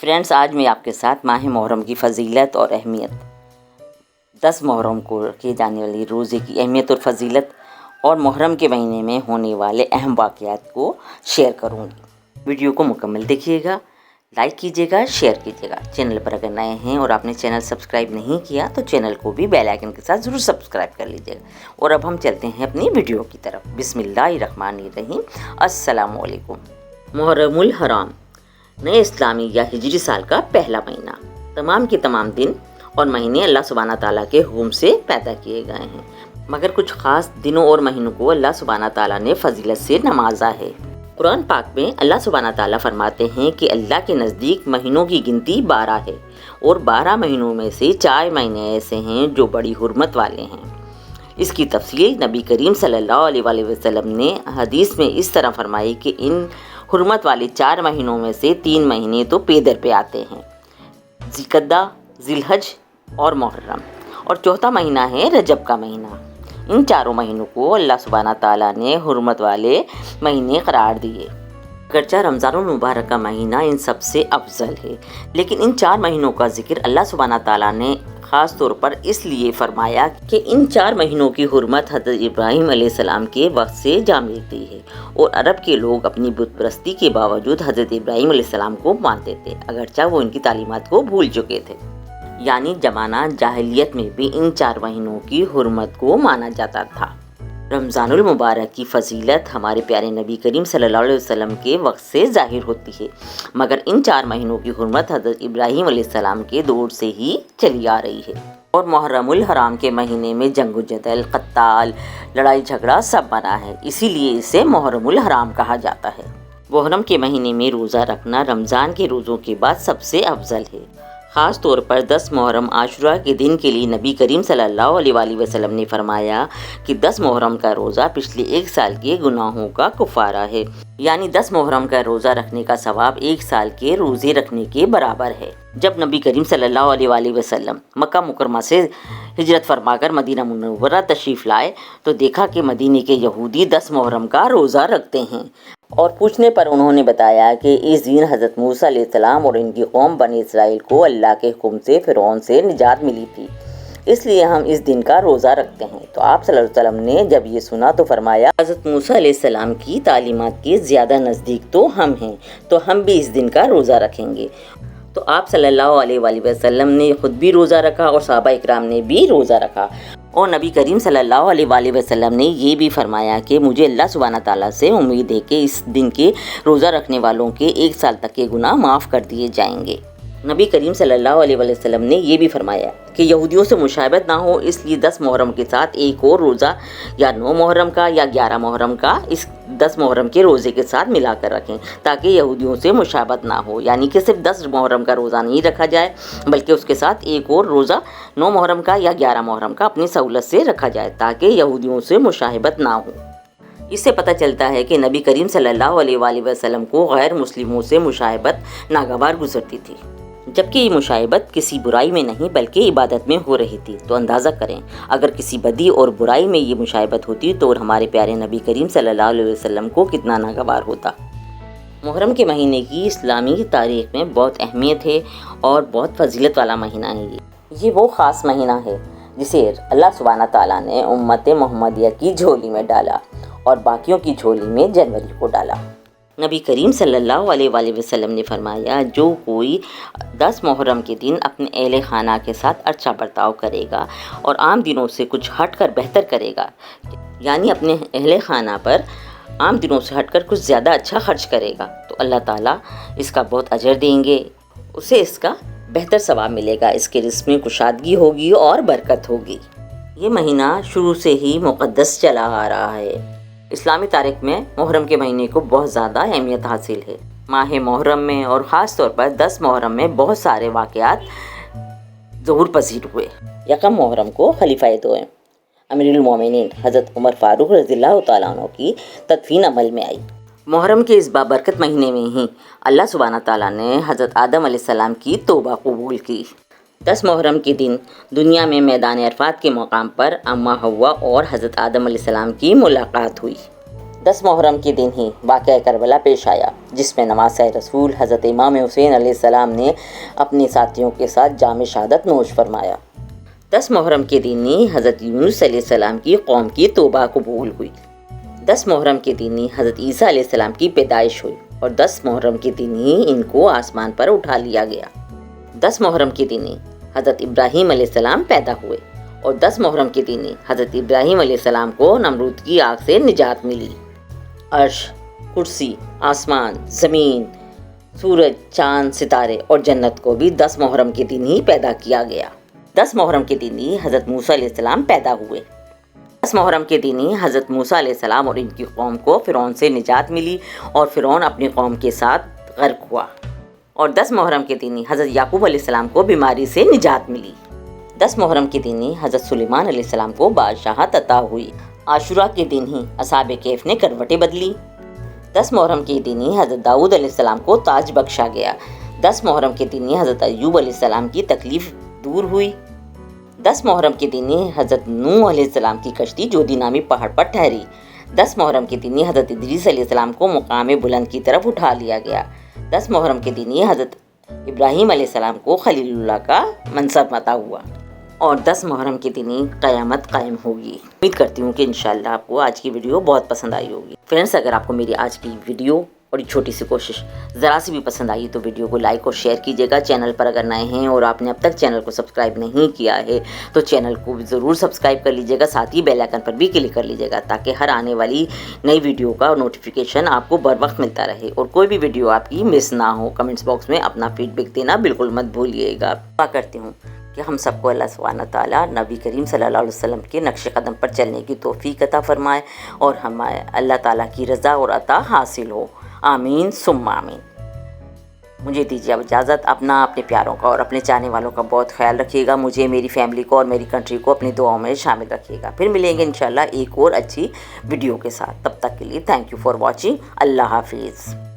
Friends, آج میں آپ کے ساتھ ماہ محرم کی فضیلت اور اہمیت، 10 محرم کو رکھے جانے والی روزے کی اہمیت اور فضیلت اور محرم کے مہینے میں ہونے والے اہم واقعات کو شیئر کروں گی۔ ویڈیو کو مکمل دیکھیے گا، لائک کیجیے گا، شیئر کیجیے گا۔ چینل پر اگر نئے ہیں اور آپ نے چینل سبسکرائب نہیں کیا تو چینل کو بھی بیل آئیکن کے ساتھ ضرور سبسکرائب کر لیجیے گا۔ اور اب ہم چلتے ہیں اپنی ویڈیو کی طرف۔ بسم اللہ الرحمن الرحیم۔ السلام علیکم۔ محرم الحرام نئے اسلامی یا ہجری سال کا پہلا مہینہ۔ تمام کے تمام دن اور مہینے اللہ سبحانہ تعالیٰ کے حکم سے پیدا کیے گئے ہیں، مگر کچھ خاص دنوں اور مہینوں کو اللہ سبحانہ تعالیٰ نے فضیلت سے نوازا ہے۔ قرآن پاک میں اللہ سبحانہ تعالیٰ فرماتے ہیں کہ اللہ کے نزدیک مہینوں کی گنتی 12 ہے، اور 12 مہینوں میں سے 4 مہینے ایسے ہیں جو بڑی حرمت والے ہیں۔ اس کی تفصیل نبی کریم صلی اللہ علیہ وآلہ وسلم نے حدیث میں اس طرح فرمائی کہ ان حرمت والے 4 مہینوں میں سے 3 مہینے تو پے در پہ آتے ہیں، ذوالقعدہ، ذی الحج اور محرم، اور چوتھا مہینہ ہے رجب کا مہینہ۔ ان چاروں مہینوں کو اللہ سبحانہ تعالیٰ نے حرمت والے مہینے قرار دیے۔ اگرچہ رمضان المبارک کا مہینہ ان سب سے افضل ہے، لیکن ان 4 مہینوں کا ذکر اللہ سبحانہ تعالیٰ نے خاص طور پر اس لیے فرمایا کہ ان 4 مہینوں کی حرمت حضرت ابراہیم علیہ السلام کے وقت سے جا ملتی ہے، اور عرب کے لوگ اپنی بت پرستی کے باوجود حضرت ابراہیم علیہ السلام کو مانتے تھے، اگرچہ وہ ان کی تعلیمات کو بھول چکے تھے۔ یعنی زمانہ جاہلیت میں بھی ان 4 مہینوں کی حرمت کو مانا جاتا تھا۔ رمضان المبارک کی فضیلت ہمارے پیارے نبی کریم صلی اللہ علیہ وسلم کے وقت سے ظاہر ہوتی ہے، مگر ان 4 مہینوں کی حرمت حضرت ابراہیم علیہ السلام کے دور سے ہی چلی آ رہی ہے۔ اور محرم الحرام کے مہینے میں جنگ و جدل، قتال، لڑائی جھگڑا سب منع ہے، اسی لیے اسے محرم الحرام کہا جاتا ہے۔ محرم کے مہینے میں روزہ رکھنا رمضان کے روزوں کے بعد سب سے افضل ہے۔ خاص طور پر 10 محرم عاشورہ کے دن کے لیے نبی کریم صلی اللہ علیہ وآلہ وسلم نے فرمایا کہ 10 محرم کا روزہ پچھلے 1 سال کے گناہوں کا کفارہ ہے، یعنی 10 محرم کا روزہ رکھنے کا ثواب 1 سال کے روزے رکھنے کے برابر ہے۔ جب نبی کریم صلی اللہ علیہ وآلہ وسلم مکہ مکرمہ سے ہجرت فرما کر مدینہ منورہ تشریف لائے تو دیکھا کہ مدینے کے یہودی 10 محرم کا روزہ رکھتے ہیں، اور پوچھنے پر انہوں نے بتایا کہ اس دن حضرت موسیٰ علیہ السلام اور ان کی قوم بنی اسرائیل کو اللہ کے حکم سے فرعون سے نجات ملی تھی، اس لیے ہم اس دن کا روزہ رکھتے ہیں۔ تو آپ صلی اللہ علیہ وسلم نے جب یہ سنا تو فرمایا، حضرت موسیٰ علیہ السلام کی تعلیمات کے زیادہ نزدیک تو ہم ہیں، تو ہم بھی اس دن کا روزہ رکھیں گے۔ تو آپ صلی اللہ علیہ وآلہ وسلم نے خود بھی روزہ رکھا اور صحابہ اکرام نے بھی روزہ رکھا، اور نبی کریم صلی اللہ علیہ وآلہ وسلم نے یہ بھی فرمایا کہ مجھے اللہ سبحانہ تعالیٰ سے امید ہے کہ اس دن کے روزہ رکھنے والوں کے 1 سال تک کے گناہ معاف کر دیے جائیں گے۔ نبی کریم صلی اللہ علیہ وآلہ وسلم نے یہ بھی فرمایا کہ یہودیوں سے مشابہت نہ ہو، اس لیے 10 محرم کے ساتھ ایک اور روزہ یا 9 محرم کا یا 11 محرم کا اس 10 محرم کے روزے کے ساتھ ملا کر رکھیں، تاکہ یہودیوں سے مشابہت نہ ہو، یعنی کہ صرف 10 محرم کا روزہ نہیں رکھا جائے بلکہ اس کے ساتھ ایک اور روزہ 9 محرم کا یا 11 محرم کا اپنی سہولت سے رکھا جائے، تاکہ یہودیوں سے مشابہت نہ ہو۔ اس سے پتہ چلتا ہے کہ نبی کریم صلی اللہ علیہ وآلہ وسلم کو غیر مسلموں سے مشابہت ناگوار گزرتی تھی، جبکہ یہ مشابہت کسی برائی میں نہیں بلکہ عبادت میں ہو رہی تھی۔ تو اندازہ کریں اگر کسی بدی اور برائی میں یہ مشابہت ہوتی تو ہمارے پیارے نبی کریم صلی اللہ علیہ وسلم کو کتنا ناگوار ہوتا۔ محرم کے مہینے کی اسلامی تاریخ میں بہت اہمیت ہے اور بہت فضیلت والا مہینہ ہے۔ یہ وہ خاص مہینہ ہے جسے اللہ سبحانہ تعالیٰ نے امت محمدیہ کی جھولی میں ڈالا اور باقیوں کی جھولی میں جنوری کو ڈالا۔ نبی کریم صلی اللہ علیہ وآلہ وسلم نے فرمایا، جو کوئی 10 محرم کے دن اپنے اہل خانہ کے ساتھ اچھا برتاؤ کرے گا اور عام دنوں سے کچھ ہٹ کر بہتر کرے گا، یعنی اپنے اہل خانہ پر عام دنوں سے ہٹ کر کچھ زیادہ اچھا خرچ کرے گا، تو اللہ تعالیٰ اس کا بہت اجر دیں گے، اسے اس کا بہتر ثواب ملے گا، اس کے رزق میں کشادگی ہوگی اور برکت ہوگی۔ یہ مہینہ شروع سے ہی مقدس چلا آ رہا ہے۔ اسلامی تاریخ میں محرم کے مہینے کو بہت زیادہ اہمیت حاصل ہے۔ ماہ محرم میں اور خاص طور پر 10 محرم میں بہت سارے واقعات ظہور پذیر ہوئے۔ یکم محرم کو خلیفہ دوم امیر المومنین حضرت عمر فاروق رضی اللہ تعالیٰ عنہ کی تدفین عمل میں آئی۔ محرم کے اس بابرکت مہینے میں ہی اللہ سبحانہ تعالیٰ نے حضرت آدم علیہ السلام کی توبہ قبول کی۔ 10 محرم کے دن دنیا میں میدان عرفات کے مقام پر اماں حوا اور حضرت آدم علیہ السلام کی ملاقات ہوئی۔ 10 محرم کے دن ہی واقعہ کربلا پیش آیا، جس میں نماز رسول حضرت امام حسین علیہ السلام نے اپنے ساتھیوں کے ساتھ جام شہادت نوش فرمایا۔ 10 محرم کے دن ہی حضرت یونس علیہ السلام کی قوم کی توبہ قبول ہوئی۔ 10 محرم کے دن ہی حضرت عیسیٰ علیہ السلام کی پیدائش ہوئی اور 10 محرم کے دن ہی ان کو آسمان پر اٹھا لیا گیا۔ 10 محرم کے دن ہی حضرت ابراہیم علیہ السلام پیدا ہوئے اور 10 محرم کے دن ہی حضرت ابراہیم علیہ السلام کو نمرود کی آگ سے نجات ملی۔ عرش، کرسی، آسمان، زمین، سورج، چاند، ستارے اور جنت کو بھی 10 محرم کے دن ہی پیدا کیا گیا۔ 10 محرم کے دن ہی حضرت موسیٰ علیہ السلام پیدا ہوئے۔ 10 محرم کے دن ہی حضرت موسیٰ علیہ السلام اور ان کی قوم کو فرعون سے نجات ملی اور فرعون اپنی قوم کے ساتھ غرق ہوا۔ اور 10 محرم کے دن ہی حضرت یعقوب علیہ السلام کو بیماری سے نجات ملی۔ 10 محرم کے دن ہی حضرت سلیمان علیہ السلام کو بادشاہت عطا ہوئی۔ عاشورہ کے دن ہی اصحاب کہف نے کروٹیں بدلی۔ 10 محرم کے دن ہی حضرت داؤد علیہ السلام کو تاج بخشا گیا۔ 10 محرم کے دن ہی حضرت ایوب علیہ السلام کی تکلیف دور ہوئی۔ 10 محرم کے دن ہی حضرت نوح علیہ السلام کی کشتی جودی نامی پہاڑ پر ٹھہری۔ 10 محرم کے دن ہی حضرت ادریس علیہ السلام کو مقام بلند کی طرف اٹھا لیا گیا۔ 10 محرم کے دن ہی حضرت ابراہیم علیہ السلام کو خلیل اللہ کا منصب عطا ہوا اور 10 محرم کے دن ہی قیامت قائم ہوگی۔ امید کرتی ہوں کہ انشاءاللہ آپ کو آج کی ویڈیو بہت پسند آئی ہوگی۔ فرینڈس، اگر آپ کو میری آج کی ویڈیو اور یہ چھوٹی سی کوشش ذرا سی بھی پسند آئی تو ویڈیو کو لائک اور شیئر کیجیے گا۔ چینل پر اگر نئے ہیں اور آپ نے اب تک چینل کو سبسکرائب نہیں کیا ہے تو چینل کو بھی ضرور سبسکرائب کر لیجیے گا، ساتھ ہی بیل آئکن پر بھی کلک کر لیجیے گا تاکہ ہر آنے والی نئی ویڈیو کا نوٹیفیکیشن آپ کو بر وقت ملتا رہے اور کوئی بھی ویڈیو آپ کی مس نہ ہو۔ کمنٹس باکس میں اپنا فیڈ بیک دینا بالکل مت بھولیے گا۔ دعا کرتی ہوں کہ ہم سب کو اللہ سبحانہ تعالیٰ نبی کریم صلی اللہ علیہ وسلم کے نقش قدم پر چلنے کی توفیق عطا فرمائے اور ہمیں اللہ تعالیٰ کی رضا اور عطا حاصل ہو۔ آمین ثم آمین۔ مجھے دیجیے اب اجازت۔ اپنا، اپنے پیاروں کا اور اپنے چاہنے والوں کا بہت خیال رکھیے گا۔ مجھے، میری فیملی کو اور میری کنٹری کو اپنی دعاؤں میں شامل رکھیے گا۔ پھر ملیں گے انشاءاللہ ایک اور اچھی ویڈیو کے ساتھ۔ تب تک کے لیے تھینک یو فار واچنگ۔ اللہ حافظ۔